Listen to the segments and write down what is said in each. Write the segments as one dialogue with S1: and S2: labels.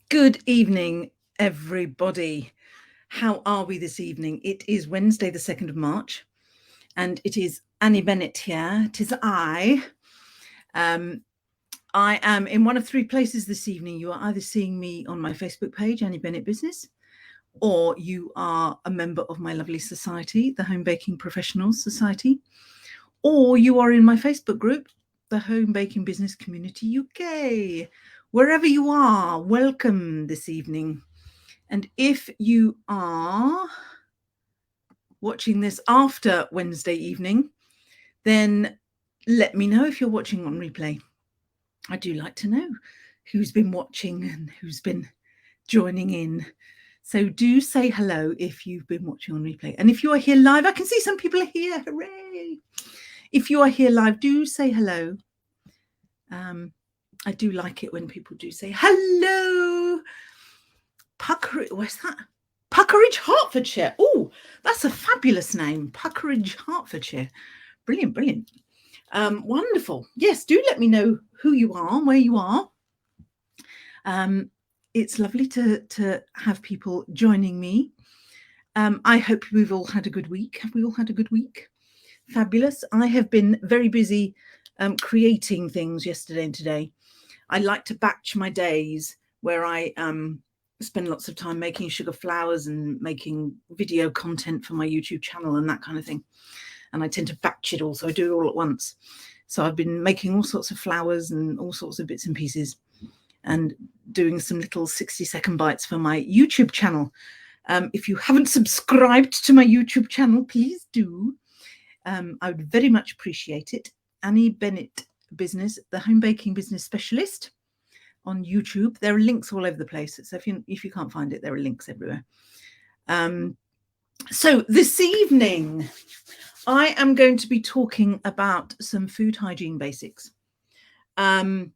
S1: Good evening, everybody. How are we this evening? It is Wednesday, the 2nd of March, and it is Annie Bennett here. 'Tis I. I am in one of three places this evening. You are either seeing me on my Facebook page, Annie Bennett Business, or you are a member of my lovely society, the Home Baking Professionals Society, or you are in my Facebook group, the Home Baking Business Community UK. Wherever you are, welcome this evening. And if you are watching this after Wednesday evening, then let me know if you're watching on replay. I do like to know who's been watching and who's been joining in. So do say hello if you've been watching on replay. And if you are here live, I can see some people are here. Hooray! If you are here live, do say hello. I do like it when people do say hello. Where's that? Puckeridge, Hertfordshire. Oh, that's a fabulous name. Puckeridge, Hertfordshire. Brilliant, brilliant. Wonderful. Yes, do let me know who you are, where you are. It's lovely to have people joining me. I hope we've all had a good week. Have we all had a good week? Fabulous. I have been very busy creating things yesterday and today. I like to batch my days where I spend lots of time making sugar flowers and making video content for my YouTube channel and that kind of thing. And I tend to batch it all, so I do it all at once. So I've been making all sorts of flowers and all sorts of bits and pieces and doing some little 60-second bites for my YouTube channel. If you haven't subscribed to my YouTube channel, please do. I would very much appreciate it. Annie Bennett Business, the Home Baking Business Specialist on YouTube. There are links all over the place. So if you can't find it, there are links everywhere. So this evening, I am going to be talking about some food hygiene basics. I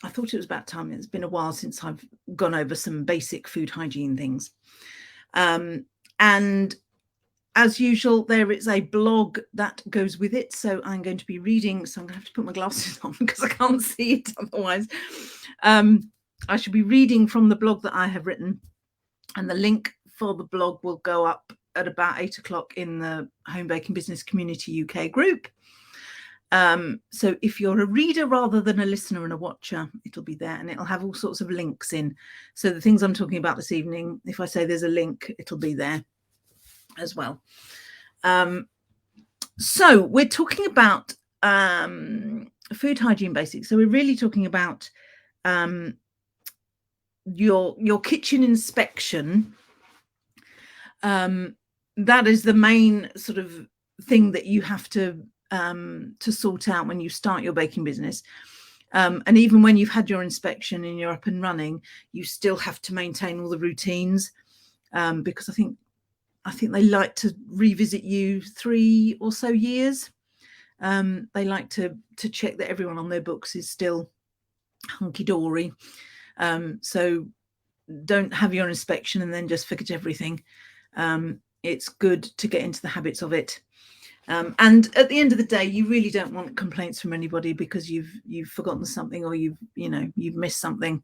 S1: thought it was about time. It's been a while since I've gone over some basic food hygiene things. And as usual, there is a blog that goes with it. So I'm going to be reading. So I'm going to have to put my glasses on because I can't see it otherwise. I should be reading from the blog that I have written. And the link for the blog will go up at about 8 o'clock in the Home Baking Business Community UK group. So if you're a reader rather than a listener and a watcher, it'll be there and it'll have all sorts of links in. So the things I'm talking about this evening, if I say there's a link, it'll be there as well. So we're talking about food hygiene basics. So we're really talking about your kitchen inspection. That is the main sort of thing that you have to sort out when you start your baking business. And even when you've had your inspection and you're up and running, you still have to maintain all the routines because I think they like to revisit you 3 or so years. They like to check that everyone on their books is still hunky-dory. So don't have your inspection and then just forget everything. It's good to get into the habits of it. And at the end of the day, you really don't want complaints from anybody because you've forgotten something or you've missed something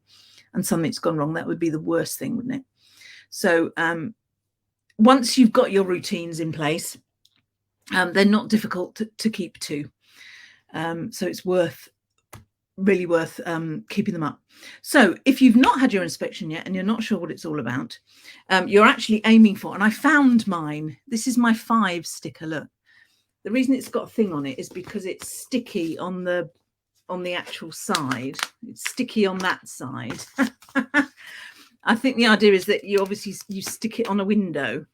S1: and something's gone wrong. That would be the worst thing, wouldn't it? So once you've got your routines in place, they're not difficult to keep to. So it's really worth keeping them up. So if you've not had your inspection yet and you're not sure what it's all about, you're actually aiming for, and I found mine. This is my 5 sticker. Look, the reason it's got a thing on it is because it's sticky on the actual side. It's sticky on that side. I think the idea is that you stick it on a window.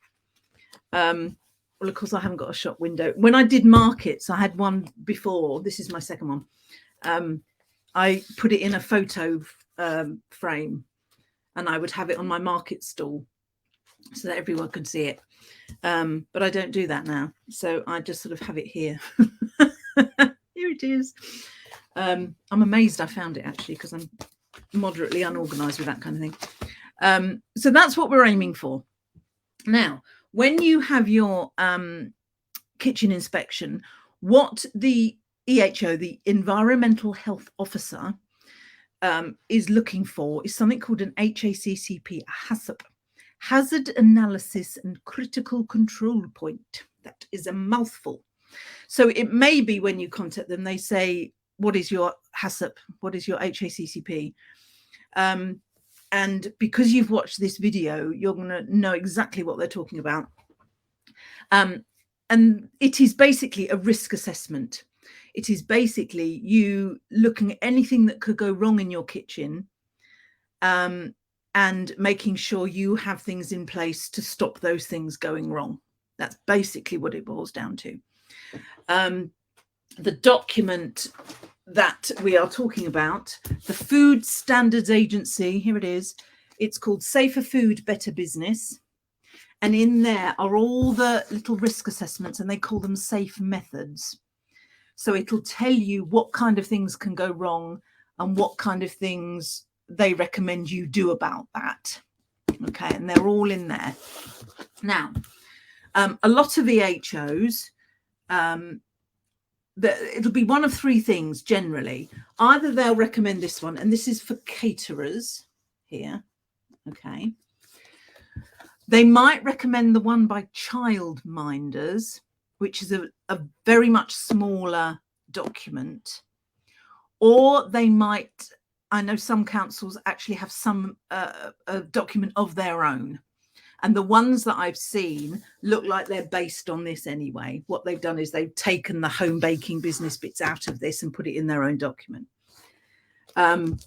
S1: Well, of course, I haven't got a shop window. When I did markets, I had one before. This is my second one. I put it in a photo frame and I would have it on my market stall so that everyone could see it. But I don't do that now. So I just sort of have it here. Here it is. I'm amazed I found it actually because I'm moderately unorganized with that kind of thing. So that's what we're aiming for. Now, when you have your kitchen inspection, what the EHO, the Environmental Health Officer, is looking for is something called an HACCP, a HACCP, Hazard Analysis and Critical Control Point. That is a mouthful. So it may be when you contact them, they say, what is your HACCP? What is your HACCP? And because you've watched this video, you're going to know exactly what they're talking about. And it is basically a risk assessment. It is basically you looking at anything that could go wrong in your kitchen, and making sure you have things in place to stop those things going wrong. That's basically what it boils down to. The document that we are talking about, the Food Standards Agency, here it is. It's called Safer Food, Better Business. And in there are all the little risk assessments, and they call them safe methods. So it'll tell you what kind of things can go wrong and what kind of things they recommend you do about that. Okay, and they're all in there. Now, a lot of EHOs, it'll be one of three things generally. Either they'll recommend this one, and this is for caterers here. Okay. They might recommend the one by childminders, which is a very much smaller document. Or they might, I know some councils actually have some a document of their own. And the ones that I've seen look like they're based on this anyway. What they've done is they've taken the home baking business bits out of this and put it in their own document. And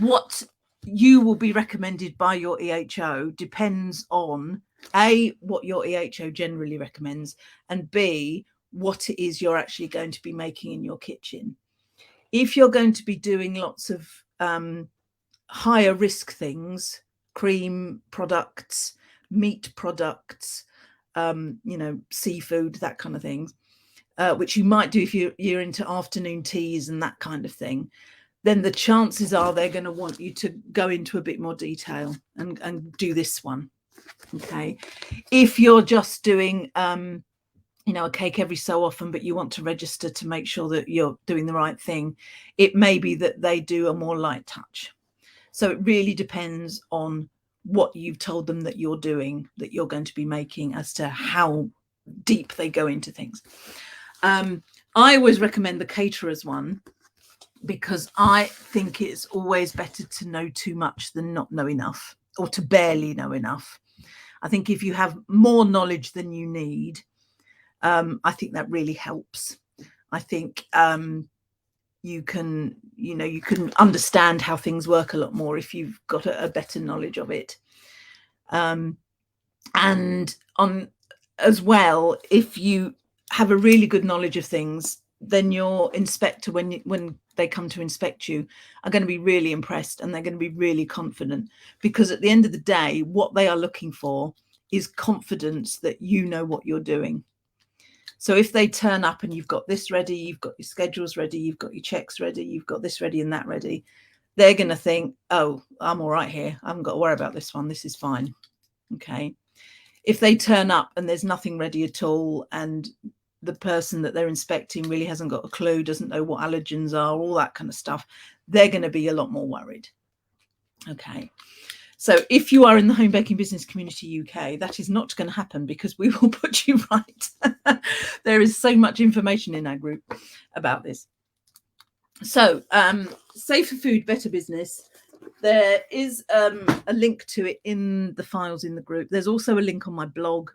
S1: what you will be recommended by your EHO depends on A, what your EHO generally recommends, and B, what it is you're actually going to be making in your kitchen. If you're going to be doing lots of higher risk things, cream products, meat products, seafood, that kind of things, which you might do if you're into afternoon teas and that kind of thing, then the chances are they're going to want you to go into a bit more detail and do this one. Okay. If you're just doing, a cake every so often, but you want to register to make sure that you're doing the right thing, it may be that they do a more light touch. So it really depends on what you've told them that you're doing, that you're going to be making, as to how deep they go into things. I always recommend the caterers one, because I think it's always better to know too much than not know enough, or to barely know enough. I think if you have more knowledge than you need, I think that really helps. I think you can understand how things work a lot more if you've got a better knowledge of it. And as well, if you have a really good knowledge of things, then your inspector, when they come to inspect you, are going to be really impressed, and they're going to be really confident, because at the end of the day, what they are looking for is confidence that you know what you're doing. So if they turn up and you've got this ready, you've got your schedules ready, you've got your checks ready, you've got this ready and that ready, they're going to think, oh, I'm all right here. I haven't got to worry about this one. This is fine. Okay. If they turn up and there's nothing ready at all, and the person that they're inspecting really hasn't got a clue, doesn't know what allergens are, all that kind of stuff, they're going to be a lot more worried. Okay. So if you are in the Home Baking Business Community UK, that is not going to happen, because we will put you right. There is so much information in our group about this. So Safer Food, Better Business. There is a link to it in the files in the group. There's also a link on my blog.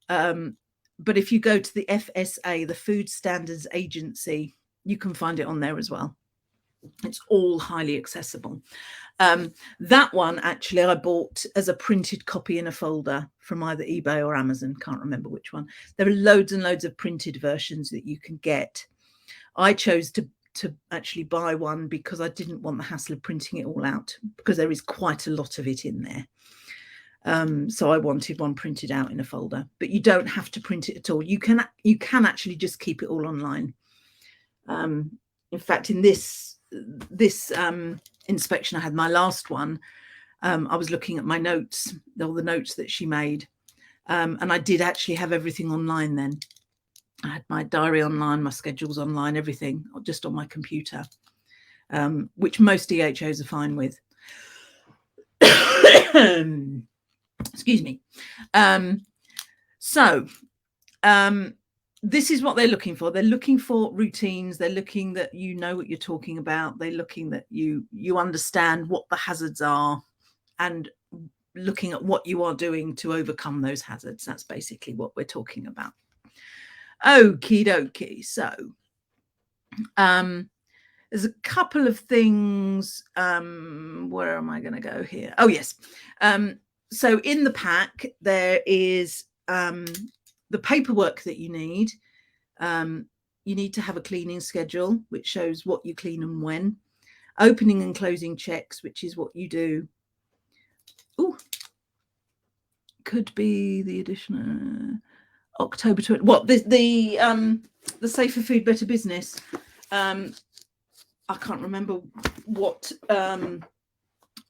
S1: But if you go to the FSA, the Food Standards Agency, you can find it on there as well. It's all highly accessible. That one, actually, I bought as a printed copy in a folder from either eBay or Amazon. Can't remember which one. There are loads and loads of printed versions that you can get. I chose to actually buy one because I didn't want the hassle of printing it all out, because there is quite a lot of it in there. So I wanted one printed out in a folder, but you don't have to print it at all. You can actually just keep it all online. In fact, in this inspection I had, my last one, I was looking at my notes, all the notes that she made, and I did actually have everything online then. I had my diary online, my schedules online, everything just on my computer. which most DHOs are fine with. Excuse me. This is what they're looking for. They're looking for routines. They're looking that you know what you're talking about. They're looking that you understand what the hazards are, and looking at what you are doing to overcome those hazards. That's basically what we're talking about. Okie dokie. So there's a couple of things. Where am I going to go here? Oh, yes. So in the pack, there is the paperwork that you need. You need to have a cleaning schedule, which shows what you clean and when. Opening and closing checks, which is what you do. Oh, could be the additional October 20. What the Safer Food, Better Business. I can't remember what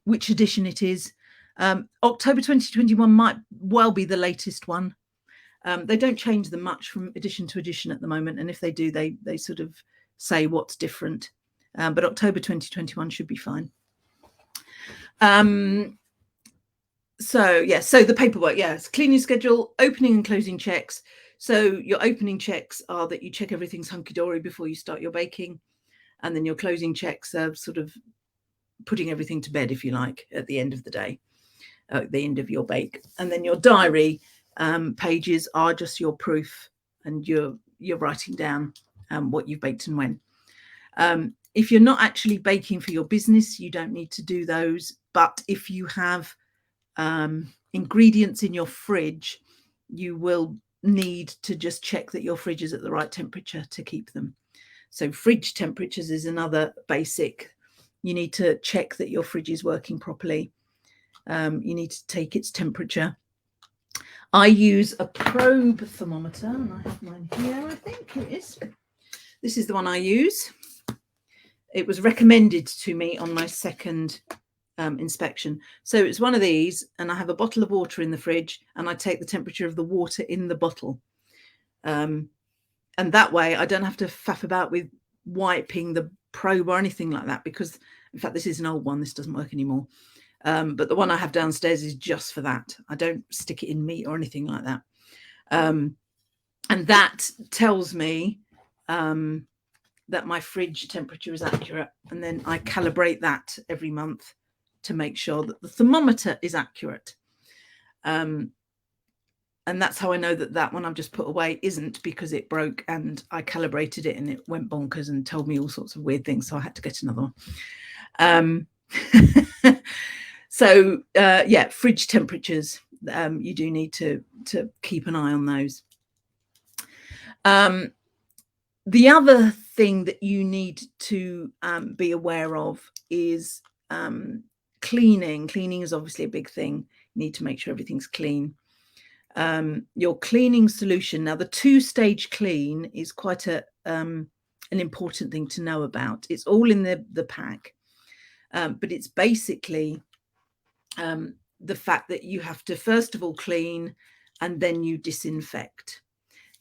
S1: which edition it is. October 2021 might well be the latest one. They don't change them much from edition to edition at the moment, and if they do, they sort of say what's different. But October 2021 should be fine. So the paperwork, it's cleaning schedule, opening and closing checks. So your opening checks are that you check everything's hunky-dory before you start your baking, and then your closing checks are sort of putting everything to bed, if you like, at the end of the day, at the end of your bake. And then your diary pages are just your proof, and you're writing down what you've baked and when. If you're not actually baking for your business, you don't need to do those. But if you have ingredients in your fridge, you will need to just check that your fridge is at the right temperature to keep them. So fridge temperatures is another basic. You need to check that your fridge is working properly. You need to take its temperature. I use a probe thermometer, and I have mine here, I think it is. This is the one I use. It was recommended to me on my second inspection. So it's one of these, and I have a bottle of water in the fridge, and I take the temperature of the water in the bottle. And that way I don't have to faff about with wiping the probe or anything like that, because in fact, this is an old one. This doesn't work anymore. But the one I have downstairs is just for that. I don't stick it in meat or anything like that. And that tells me that my fridge temperature is accurate. And then I calibrate that every month to make sure that the thermometer is accurate. And that's how I know that that one I've just put away isn't, because it broke and I calibrated it and it went bonkers and told me all sorts of weird things. So I had to get another one. So fridge temperatures, you do need to keep an eye on those. The other thing that you need to be aware of is cleaning. Cleaning is obviously a big thing. You need to make sure everything's clean. Your cleaning solution. Now, the 2-stage clean is quite an important thing to know about. It's all in the pack, but it's basically the fact that you have to first of all clean and then you disinfect.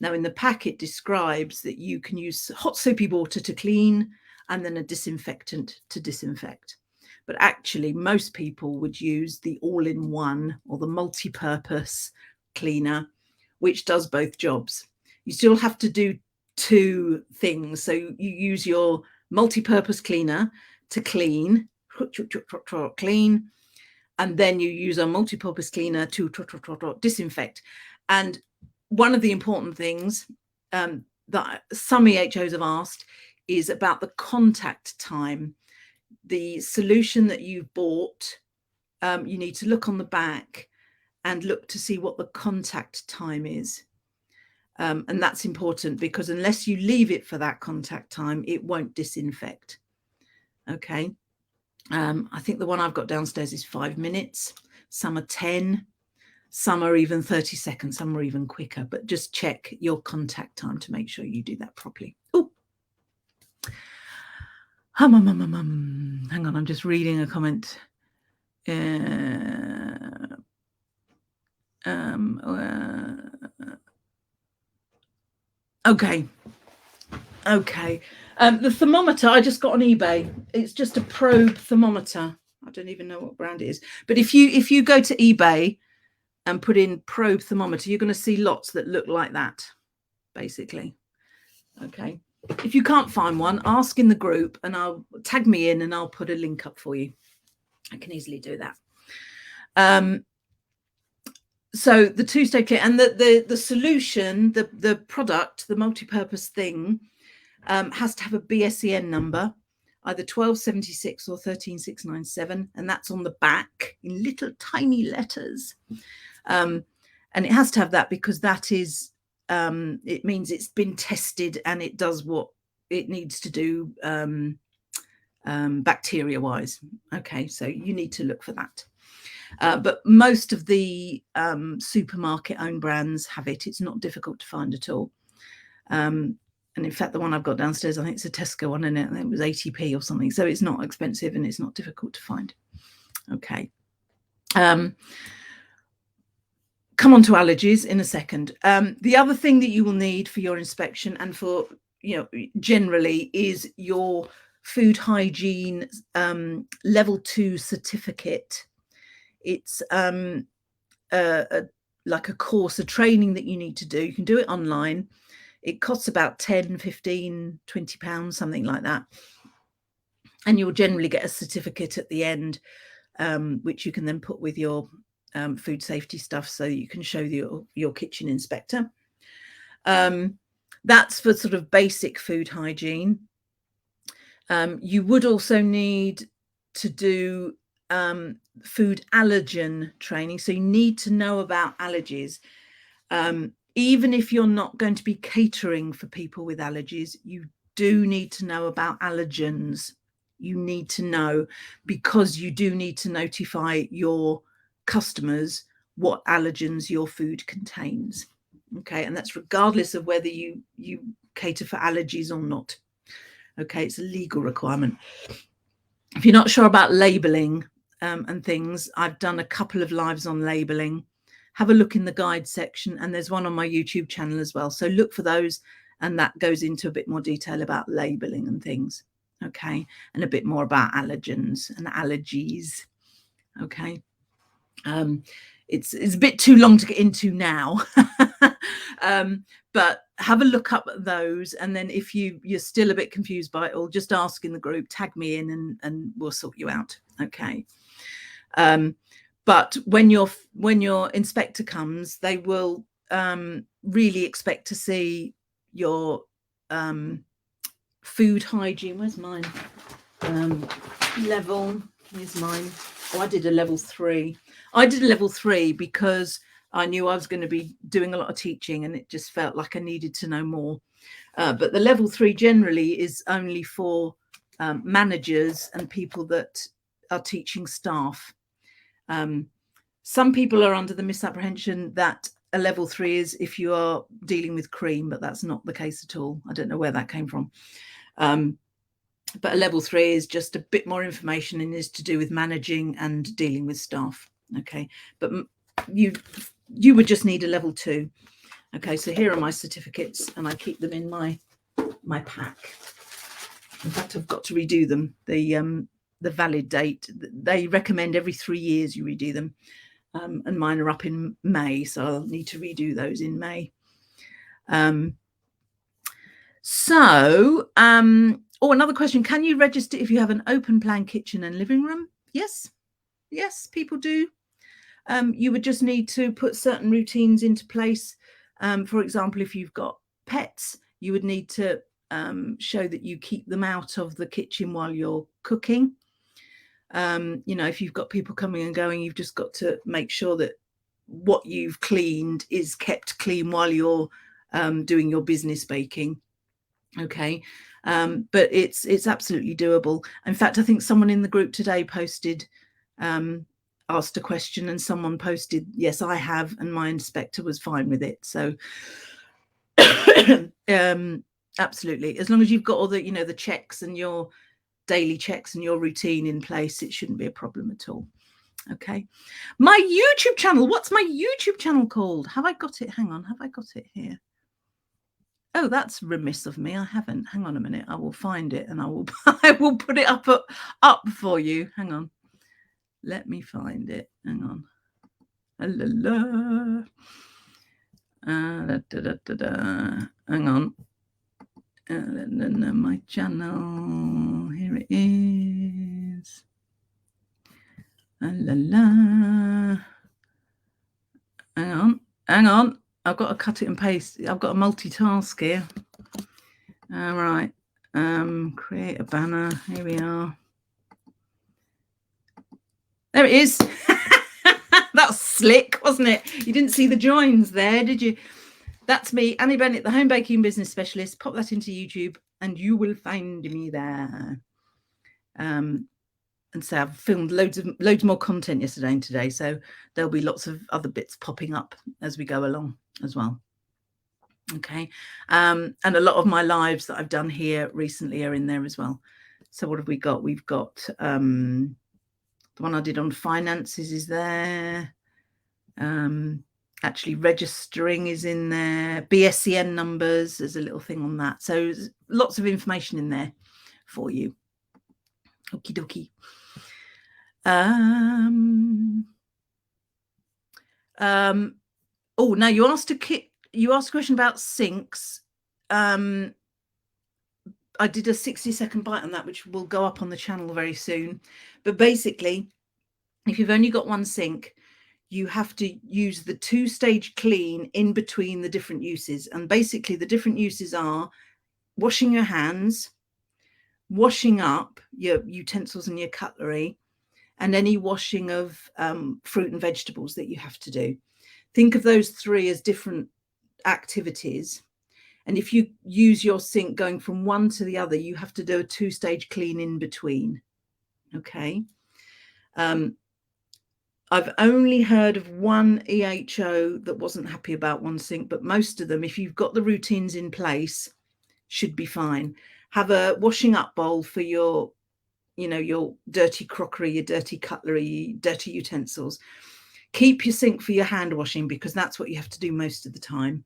S1: Now, in the pack, it describes that you can use hot soapy water to clean and then a disinfectant to disinfect. But actually, most people would use the all-in-one or the multi-purpose cleaner, which does both jobs. You still have to do 2 things. So you use your multi-purpose cleaner to clean, and then you use a multi-purpose cleaner to disinfect. And one of the important things that some EHOs have asked is about the contact time. The solution that you've bought, you need to look on the back and look to see what the contact time is. And that's important, because unless you leave it for that contact time, it won't disinfect. Okay. I think the one I've got downstairs is 5 minutes. Some are 10. Some are even 30 seconds. Some are even quicker. But just check your contact time to make sure you do that properly. Oh, hang on, I'm just reading a comment. Okay. The thermometer I just got on eBay. It's just a probe thermometer. I don't even know what brand it is. But if you go to eBay and put in probe thermometer, you're going to see lots that look like that, basically. Okay. If you can't find one, ask in the group and I'll tag me in and I'll put a link up for you. I can easily do that. So the two-stage clear and the solution, the product, the multi-purpose thing has to have a BSEN number, either 1276 or 13697, and that's on the back in little tiny letters. And it has to have that because that is, it means it's been tested and it does what it needs to do bacteria-wise. Okay, so you need to look for that. But most of the supermarket-owned brands have it. It's not difficult to find at all. And in fact, the one I've got downstairs, I think it's a Tesco one, and it was 80p or something. So it's not expensive and it's not difficult to find. Okay. Come on to allergies in a second. The other thing that you will need for your inspection and for, generally is your food hygiene level 2 certificate. It's like a course, a training that you need to do. You can do it online. It costs about 10, 15, 20 pounds, something like that. And you'll generally get a certificate at the end, which you can then put with your food safety stuff so you can show your kitchen inspector. That's for sort of basic food hygiene. You would also need to do food allergen training. So you need to know about allergies. Even if you're not going to be catering for people with allergies, you do need to know about allergens. You need to know, because you do need to notify your customers what allergens your food contains. Okay, and that's regardless of whether you cater for allergies or not. Okay, it's a legal requirement. If you're not sure about labeling and things, I've done a couple of lives on labeling. Have a look in the guide section, and there's one on my YouTube channel as well. So look for those, and that goes into a bit more detail about labeling and things. Okay, and a bit more about allergens and allergies. Okay, it's a bit too long to get into now, but have a look up at those, and then if you're still a bit confused by it all, just ask in the group, tag me in, and we'll sort you out. Okay. But when your inspector comes, they will really expect to see your food hygiene. Where's mine? Level. Here's mine. Oh, I did a level 3. I did a level 3 because I knew I was going to be doing a lot of teaching, and it just felt like I needed to know more. But the level 3 generally is only for managers and people that are teaching staff. Some people are under the misapprehension that a level 3 is if you are dealing with cream, but that's not the case at all. I don't know where that came from. But a level 3 is just a bit more information and is to do with managing and dealing with staff. Okay, but you would just need a level 2. Okay, so here are my certificates, and I keep them in my pack. In fact, I've got to redo them. The valid date, they recommend every 3 years you redo them, and mine are up in May, so I'll need to redo those in May. Oh, another question: can you register if you have an open plan kitchen and living room? Yes, people do. You would just need to put certain routines into place. For example, if you've got pets, you would need to show that you keep them out of the kitchen while you're cooking. If you've got people coming and going, you've just got to make sure that what you've cleaned is kept clean while you're doing your business baking. Okay, but it's absolutely doable. In fact, I think someone in the group today posted, asked a question, and someone posted, yes, I have, and my inspector was fine with it. So absolutely, as long as you've got all the the checks and your daily checks and your routine in place, it shouldn't be a problem at all. Okay, my YouTube channel, what's my YouTube channel called? Have I got it? Hang on, have I got it here? Oh, that's remiss of me. I haven't. Hang on a minute. I will find it and I will I will put it up for you. Hang on. Let me find it. Hang on. La, da, da, da, da. Hang on. My channel. Here it is. La. Hang on. I've got to cut it and paste. I've got to multitask here. All right. Create a banner. Here we are. There it is. That was slick, wasn't it? You didn't see the joins there, did you? That's me, Annie Bennett, the home baking business specialist. Pop that into YouTube and you will find me there. And so I've filmed loads more content yesterday and today. So there'll be lots of other bits popping up as we go along as well. Okay. And a lot of my lives that I've done here recently are in there as well. So what have we got? We've got the one I did on finances is there. Actually registering is in there. BSCN numbers, there's a little thing on that. So there's lots of information in there for you. Okie dokie. Oh, now you asked a question about sinks. I did a 60-second bite on that, which will go up on the channel very soon. But basically, if you've only got one sink, you have to use the 2-stage clean in between the different uses. And basically the different uses are washing your hands, washing up your utensils and your cutlery, and any washing of fruit and vegetables that you have to do. Think of those 3 as different activities. And if you use your sink going from one to the other, you have to do a 2-stage clean in between. Okay. I've only heard of one EHO that wasn't happy about one sink, but most of them, if you've got the routines in place, should be fine. Have a washing up bowl for your, your dirty crockery, your dirty cutlery, dirty utensils. Keep your sink for your hand washing because that's what you have to do most of the time.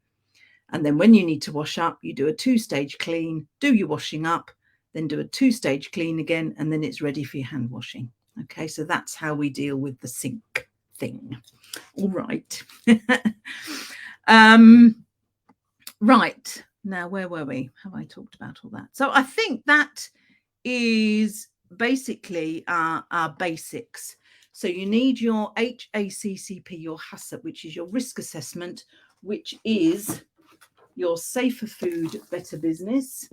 S1: And then when you need to wash up, you do a 2-stage clean, do your washing up, then do a 2-stage clean again, and then it's ready for your hand washing. Okay, so that's how we deal with the sink thing. All right. Right. Now, where were we? Have I talked about all that? So I think that is basically our basics. So you need your HACCP, your HACCP, which is your risk assessment, which is your safer food, better business.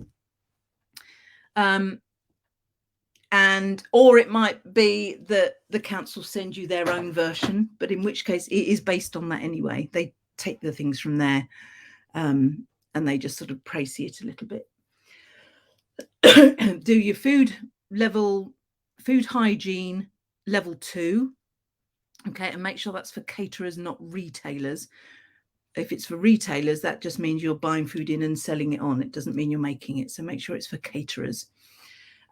S1: Or it might be that the council send you their own version, but in which case it is based on that anyway. They take the things from there and they just sort of précis it a little bit. Do your food hygiene level 2. Okay, and make sure that's for caterers, not retailers. If it's for retailers, that just means you're buying food in and selling it on. It doesn't mean you're making it. So make sure it's for caterers.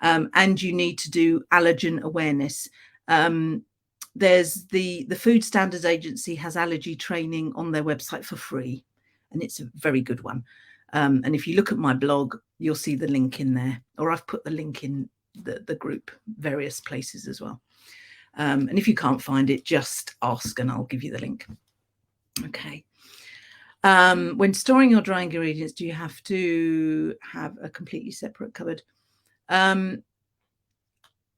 S1: And you need to do allergen awareness. There's the Food Standards Agency has allergy training on their website for free, and it's a very good one. And if you look at my blog, you'll see the link in there, or I've put the link in the group, various places as well. And if you can't find it, just ask and I'll give you the link. Okay. When storing your dry ingredients, do you have to have a completely separate cupboard?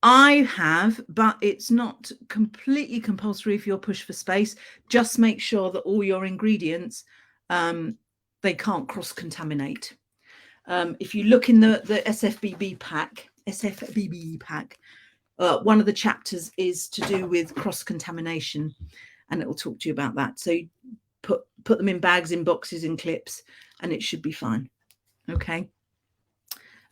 S1: I have, but it's not completely compulsory if you're pushed for space. Just make sure that all your ingredients, they can't cross-contaminate. If you look in the SFBB pack, one of the chapters is to do with cross-contamination, and it will talk to you about that. So you put them in bags, in boxes, in clips, and it should be fine. Okay.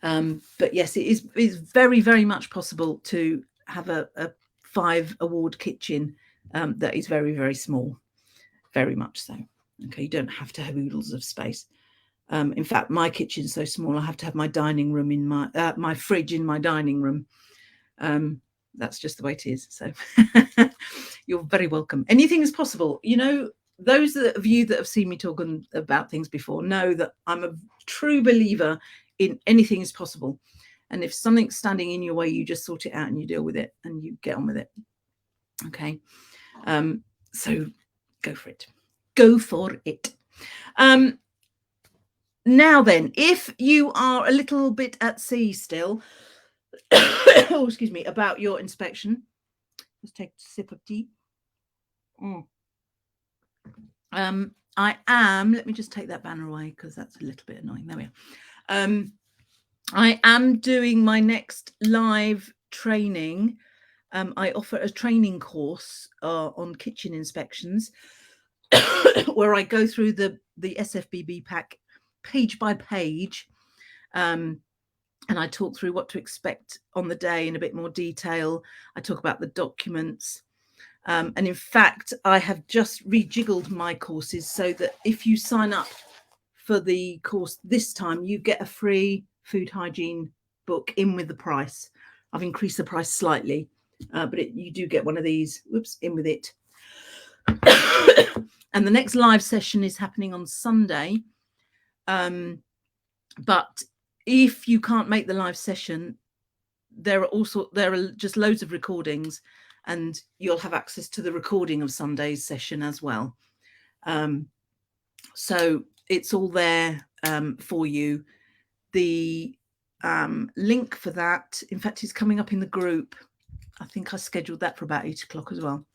S1: But yes, it is very, very much possible to have a 5-award kitchen that is very, very small, very much so. Okay, you don't have to have oodles of space. In fact, my kitchen's so small, I have to have my dining room in my fridge in my dining room. That's just the way it is. So you're very welcome. Anything is possible. You know, those of you that have seen me talk about things before know that I'm a true believer in anything is possible. And if something's standing in your way, you just sort it out and you deal with it and you get on with it. Okay. So go for it. Go for it. Now then, if you are a little bit at sea still, oh, excuse me, about your inspection, let's take a sip of tea. I am, let me just take that banner away because that's a little bit annoying. There we are. I am doing my next live training. I offer a training course on kitchen inspections where I go through the SFBB pack page by page. And I talk through what to expect on the day in a bit more detail. I talk about the documents. And in fact, I have just rejiggled my courses so that if you sign up for the course this time, you get a free food hygiene book in with the price. I've increased the price slightly, but you do get one of these, in with it. And the next live session is happening on Sunday. But if you can't make the live session, there are just loads of recordings, and you'll have access to the recording of Sunday's session as well. So it's all there for you. The link for that, in fact, is coming up in the group. I think I scheduled that for about 8 o'clock as well.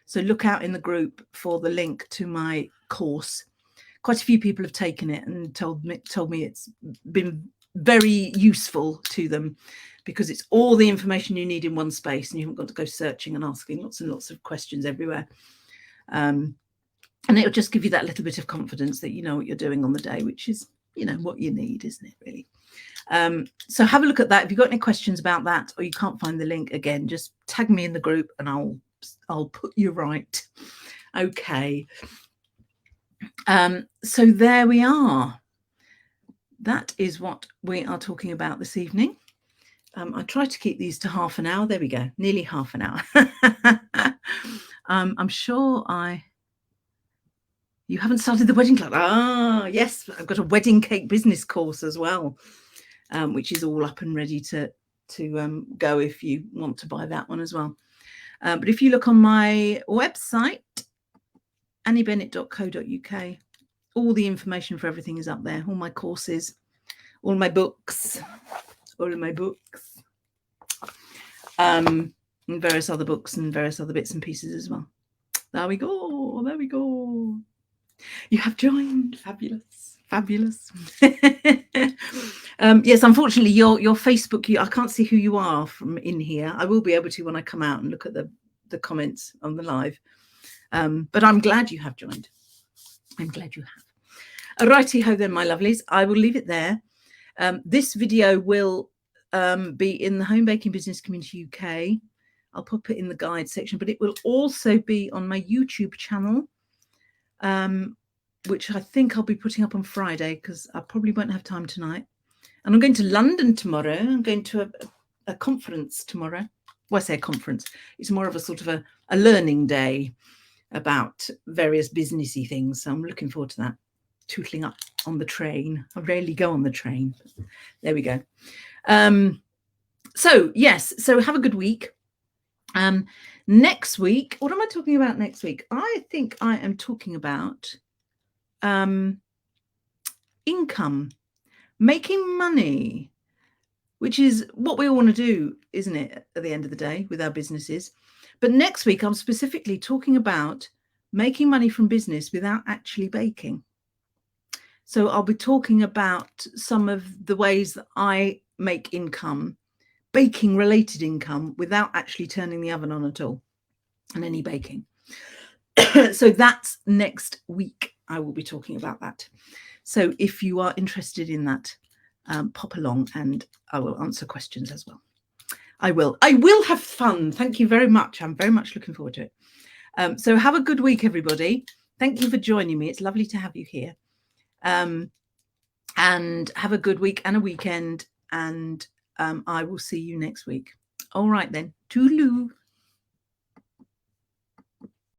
S1: So look out in the group for the link to my course. Quite a few people have taken it and told me it's been very useful to them, because it's all the information you need in one space and you haven't got to go searching and asking lots and lots of questions everywhere. And it'll just give you that little bit of confidence that you know what you're doing on the day, which is, you know, what you need, isn't it, really? So have a look at that. If you've got any questions about that, or you can't find the link, again, just tag me in the group and I'll put you right. Okay. So there we are. That is what we are talking about this evening. I try to keep these to half an hour. There we go, nearly half an hour. I'm sure you haven't started the wedding club. Ah, yes, I've got a wedding cake business course as well, which is all up and ready to go if you want to buy that one as well. But if you look on my website, anniebennett.co.uk, all the information for everything is up there. All my courses, all my books, and various other books and various other bits and pieces as well. There we go. There we go. You have joined. Fabulous. Fabulous. Yes, unfortunately, your Facebook, I can't see who you are from in here. I will be able to when I come out and look at the comments on the live. But I'm glad you have joined. I'm glad you have. Righty ho then, my lovelies. I will leave it there. This video will be in the Home Baking Business Community UK. I'll pop it in the guide section, but it will also be on my YouTube channel, which I think I'll be putting up on Friday because I probably won't have time tonight. And I'm going to London tomorrow. I'm going to a conference tomorrow. Well, I say a conference. It's more of a sort of a learning day about various businessy things. So I'm looking forward to that. Tootling up on the train. I rarely go on the train. There we go. So yes, so have a good week. Next week, what am I talking about next week? I think I am talking about income, making money, which is what we all want to do, isn't it, at the end of the day with our businesses. But next week, I'm specifically talking about making money from business without actually baking. So I'll be talking about some of the ways that I make income, baking related income, without actually turning the oven on at all and any baking. So that's next week. I will be talking about that. So if you are interested in that, pop along and I will answer questions as well. I will have fun. Thank you very much. I'm very much looking forward to it. So have a good week, everybody. Thank you for joining me. It's lovely to have you here. And have a good week and a weekend. And I will see you next week. All right then. Toodaloo.